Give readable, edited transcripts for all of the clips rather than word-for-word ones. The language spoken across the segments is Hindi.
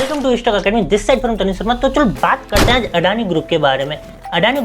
Welcome to stock academy, this side from Tanish Sharma. तो चलो बात करते हैं आज अडानी ग्रुप के बारे में। अडानी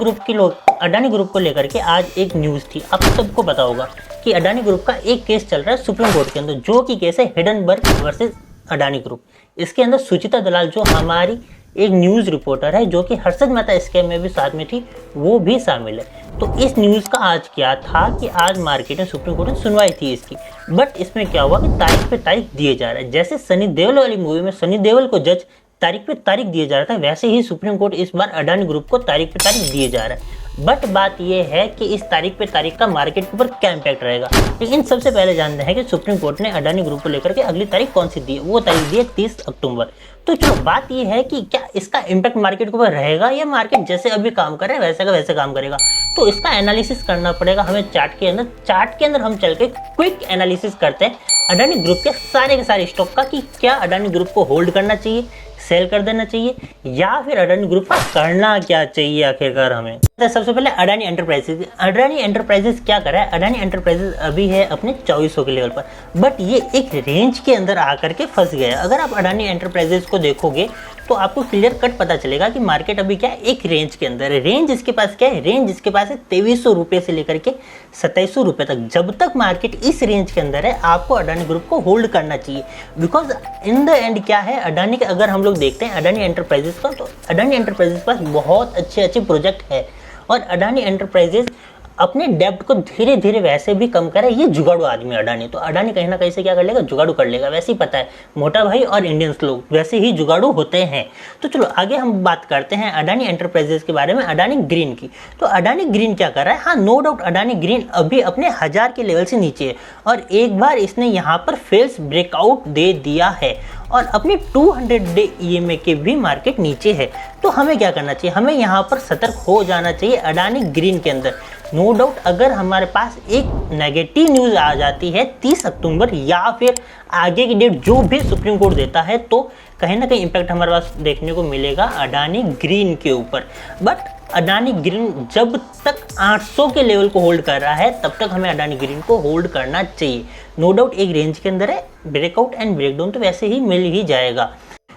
ग्रुप को लेकर के आज एक न्यूज़ थी। आप सबको पता होगा कि अडानी ग्रुप का एक केस चल रहा है सुप्रीम कोर्ट के अंदर, जो कि केस है हिडनबर्ग वर्सेस अडानी ग्रुप। इसके अंदर सुचिता दलाल, जो हमारी एक न्यूज़ रिपोर्टर है, जो कि हर्षद मेहता स्कैम में भी साथ में थी, वो भी शामिल है। तो इस न्यूज़ का आज क्या था कि आज मार्केट में सुप्रीम कोर्ट में सुनवाई थी इसकी, बट इसमें क्या हुआ कि तारीख पे तारीख दिए जा रहा है। जैसे सनी देओल वाली मूवी में सनी देओल को जज तारीख पे तारीख दिए जा रहा था, वैसे ही सुप्रीम कोर्ट इस बार अडानी ग्रुप को तारीख पे तारीख दिए जा रहा है। बट बात यह है कि इस तारीख पे तारीख का मार्केट के ऊपर क्या इम्पैक्ट रहेगा। लेकिन सबसे पहले जानते हैं कि सुप्रीम कोर्ट ने अडानी ग्रुप को लेकर के अगली तारीख कौन सी दी है। वो तारीख दी है 30 अक्टूबर। तो चलो बात यह है कि क्या इसका इम्पैक्ट मार्केट के ऊपर रहेगा या मार्केट जैसे अभी काम कर रहा है वैसे का वैसे काम करेगा। तो इसका एनालिसिस करना पड़ेगा हमें चार्ट के अंदर हम चल के क्विक एनालिसिस करते हैं अडानी ग्रुप के सारे स्टॉक का, कि क्या अडानी ग्रुप को होल्ड करना चाहिए, सेल कर देना चाहिए, या फिर अडानी ग्रुप का करना क्या चाहिए आखिरकार हमें। सबसे पहले अडानी एंटरप्राइजेज क्या कर रहा है। अडानी एंटरप्राइजेज अभी है अपने 2400 के लेवल पर, बट ये एक रेंज के अंदर आकर के फंस गया। अगर आप अडानी एंटरप्राइजेज को देखोगे तो आपको क्लियर कट पता चलेगा कि मार्केट अभी क्या है, एक रेंज के अंदर है। रेंज इसके पास क्या है, रेंज इसके पास है 2300 रुपये से लेकर के 2700 रुपये तक। जब तक मार्केट इस रेंज के अंदर है, आपको अडानी ग्रुप को होल्ड करना चाहिए। बिकॉज इन द एंड क्या है, अडानी के अगर हम लोग देखते हैं अडानी एंटरप्राइजेज का, तो अडानी एंटरप्राइजेज के पास बहुत अच्छे प्रोजेक्ट है और अडानी एंटरप्राइजेज अपने डेब्ट को धीरे धीरे वैसे भी कम करे। ये जुगाड़ू आदमी अडानी, तो अडानी कहीं ना कहीं से क्या कर लेगा, जुगाड़ू कर लेगा। वैसे ही पता है मोटा भाई और इंडियंस लोग वैसे ही जुगाड़ू होते हैं। तो चलो आगे हम बात करते हैं अडानी एंटरप्राइजेज के बारे में, अडानी ग्रीन की। तो अडानी ग्रीन क्या कर रहा है, हाँ नो डाउट अडानी ग्रीन अभी अपने 1000 के लेवल से नीचे है और एक बार इसने यहाँ पर फेल्स ब्रेकआउट दे दिया है और अपनी 200 डे EMA के भी मार्केट नीचे है। तो हमें क्या करना चाहिए, हमें यहाँ पर सतर्क हो जाना चाहिए अडानी ग्रीन के अंदर। नो डाउट अगर हमारे पास एक नेगेटिव न्यूज़ आ जाती है 30 अक्टूबर या फिर आगे की डेट जो भी सुप्रीम कोर्ट देता है, तो कहीं ना कहीं इम्पैक्ट हमारे पास देखने को मिलेगा अडानी ग्रीन के ऊपर। बट अडानी ग्रीन जब तक 800 के लेवल को होल्ड कर रहा है, तब तक हमें अडानी ग्रीन को होल्ड करना चाहिए। नो डाउट एक रेंज के अंदर है, ब्रेकआउट एंड ब्रेकडाउन तो वैसे ही मिल ही जाएगा।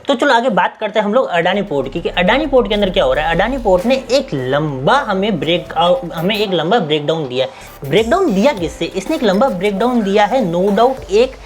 तो चलो आगे बात करते हैं हम लोग अडानी पोर्ट की, कि अडानी पोर्ट के अंदर क्या हो रहा है। अडानी पोर्ट ने एक लंबा ब्रेकडाउन दिया है। ब्रेकडाउन दिया किससे, इसने एक लंबा ब्रेकडाउन दिया है नो डाउट एक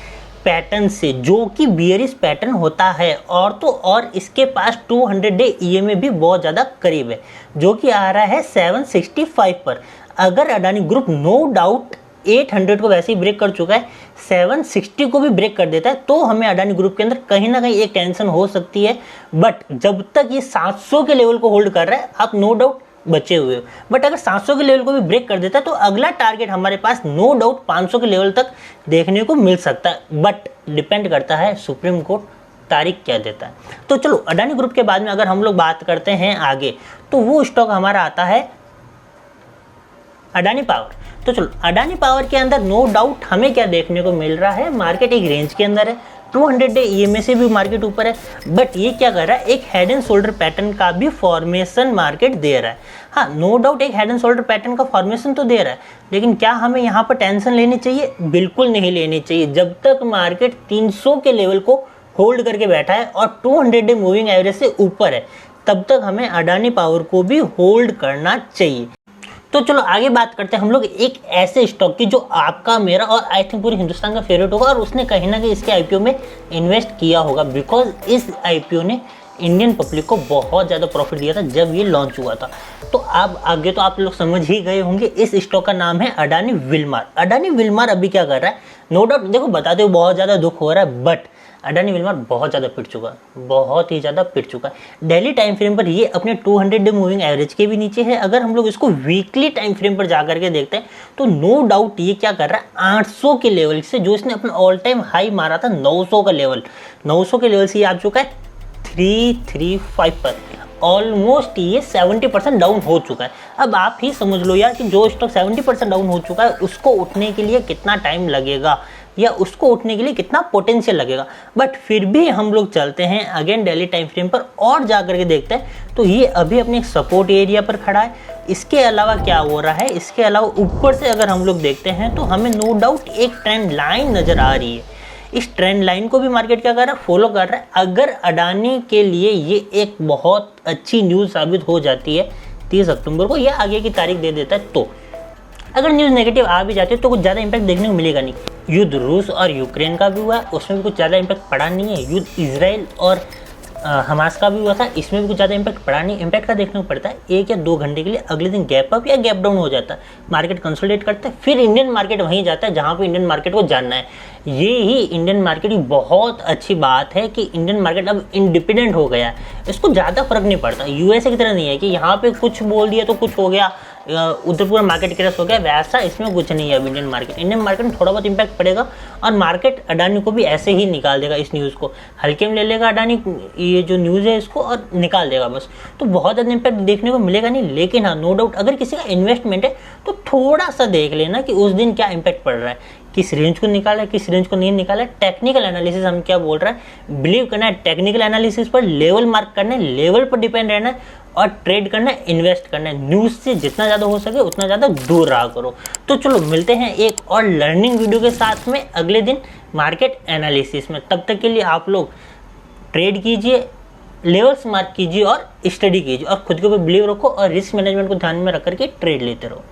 पैटर्न से, जो कि बियरिश पैटर्न होता है और इसके पास 200 डे EMA भी बहुत ज़्यादा करीब है, जो कि आ रहा है 765 पर। अगर अडानी ग्रुप नो डाउट 800 को वैसे ही ब्रेक कर चुका है, 760 को भी ब्रेक कर देता है, तो हमें अडानी ग्रुप के अंदर कहीं ना कहीं एक टेंशन हो सकती है। बट जब तक ये 700 के लेवल को होल्ड कर रहा है, आप नो डाउट बचे हुए हो। बट अगर 700 के लेवल को भी ब्रेक कर देता है, तो अगला टारगेट हमारे पास नो डाउट 500 के लेवल तक देखने को मिल सकता है। बट डिपेंड करता है सुप्रीम कोर्ट तारीख क्या देता है। तो चलो अडानी ग्रुप के बाद में अगर हम लोग बात करते हैं आगे, तो वो स्टॉक हमारा आता है अडानी पावर। तो चलो अडानी पावर के अंदर नो डाउट हमें क्या देखने को मिल रहा है, मार्केट एक रेंज के अंदर है, 200 डे EMA से भी मार्केट ऊपर है। बट ये क्या कर रहा है, एक हेड एंड शोल्डर पैटर्न का भी फॉर्मेशन मार्केट दे रहा है। हाँ नो डाउट एक हेड एंड शोल्डर पैटर्न का फॉर्मेशन तो दे रहा है, लेकिन क्या हमें यहाँ पर टेंशन लेनी चाहिए, बिल्कुल नहीं लेनी चाहिए। जब तक मार्केट 300 के लेवल को होल्ड करके बैठा है और 200 डे मूविंग एवरेज से ऊपर है, तब तक हमें अडानी पावर को भी होल्ड करना चाहिए। तो चलो आगे बात करते हैं हम लोग एक ऐसे स्टॉक की जो आपका, मेरा और आई थिंक पूरे हिंदुस्तान का फेवरेट होगा, और उसने कहीं ना कहीं इसके IPO में इन्वेस्ट किया होगा। बिकॉज इस IPO ने इंडियन पब्लिक को बहुत ज़्यादा प्रॉफिट दिया था जब ये लॉन्च हुआ था। तो अब आगे तो आप लोग समझ ही गए होंगे, इस स्टॉक का नाम है अडानी विलमार। अडानी विलमार अभी क्या कर रहा है, नो डाउट देखो बताते हो बहुत ज़्यादा दुख हो रहा है, बट अडानी विलमार बहुत ज़्यादा पिट चुका है, बहुत ही ज़्यादा पिट चुका है। डेली टाइम फ्रेम पर ये अपने 200 डे मूविंग एवरेज के भी नीचे है। अगर हम लोग इसको वीकली टाइम फ्रेम पर जाकर के देखते हैं, तो नो डाउट ये क्या कर रहा है, 800 के लेवल से, जो इसने अपना ऑल टाइम हाई मारा था 900 का लेवल, 900 के लेवल से ये आ चुका है 335 पर। ऑलमोस्ट ये 70% डाउन हो चुका है। अब आप ही समझ लो यार कि जो स्टॉक 70% डाउन हो चुका है, उसको उठने के लिए कितना टाइम लगेगा या उसको उठने के लिए कितना पोटेंशियल लगेगा। बट फिर भी हम लोग चलते हैं अगेन डेली टाइम फ्रेम पर और जा करके देखते हैं, तो ये अभी अपने सपोर्ट एरिया पर खड़ा है। इसके अलावा क्या हो रहा है, इसके अलावा ऊपर से अगर हम लोग देखते हैं, तो हमें नो डाउट एक ट्रेंड लाइन नज़र आ रही है। इस ट्रेंड लाइन को भी मार्केट क्या कर रहा है, फॉलो कर रहा है। अगर अडानी के लिए ये एक बहुत अच्छी न्यूज़ साबित हो जाती है 30 अक्टूबर को, या आगे की तारीख दे देता है, तो अगर न्यूज़ नेगेटिव आ भी जाती है तो कुछ ज़्यादा इंपैक्ट देखने को मिलेगा नहीं। युद्ध रूस और यूक्रेन का भी हुआ, उसमें भी कुछ ज़्यादा इंपैक्ट पड़ा नहीं है। युद्ध इजराइल और हमास का भी हुआ था, इसमें भी कुछ ज़्यादा इंपैक्ट पड़ा नहीं। इंपैक्ट का देखने को पड़ता है 1 या 2 घंटे के लिए, अगले दिन गैप अप या गैप डाउन हो जाता है, मार्केट कंसोलिडेट करता है, फिर इंडियन मार्केट वहीं जाता है जहाँ पे इंडियन मार्केट को जानना है। ये ही इंडियन मार्केट की बहुत अच्छी बात है कि इंडियन मार्केट अब इंडिपेंडेंट हो गया है, इसको ज़्यादा फर्क नहीं पड़ता। यूएसए की तरह नहीं है कि यहाँ पे कुछ बोल दिया तो कुछ हो गया, उधर पूरा मार्केट क्रैश हो गया, वैसा इसमें कुछ नहीं है। अब इंडियन मार्केट में थोड़ा बहुत इंपैक्ट पड़ेगा और मार्केट अडानी को भी ऐसे ही निकाल देगा। इस न्यूज़ को हल्के में ले लेगा अडानी, ये जो न्यूज़ है इसको, और निकाल देगा बस। तो बहुत ज़्यादा इंपैक्ट देखने को मिलेगा नहीं, लेकिन हाँ नो डाउट अगर किसी का इन्वेस्टमेंट है तो थोड़ा सा देख लेना कि उस दिन क्या इंपैक्ट पड़ रहा है, किस रेंज को निकाला है, किस रेंज को नहीं निकाला है। टेक्निकल एनालिसिस हम क्या बोल रहा है, बिलीव करना है टेक्निकल एनालिसिस पर, लेवल मार्क करना है, लेवल पर डिपेंड रहना है और ट्रेड करना है, इन्वेस्ट करना है। न्यूज़ से जितना ज़्यादा हो सके उतना ज़्यादा दूर रहा करो। तो चलो मिलते हैं एक और लर्निंग वीडियो के साथ में अगले दिन मार्केट एनालिसिस में। तब तक के लिए आप लोग ट्रेड कीजिए, लेवल्स मार्क कीजिए और स्टडी कीजिए और खुद के ऊपर बिलीव रखो और रिस्क मैनेजमेंट को ध्यान में रख करके ट्रेड लेते रहो।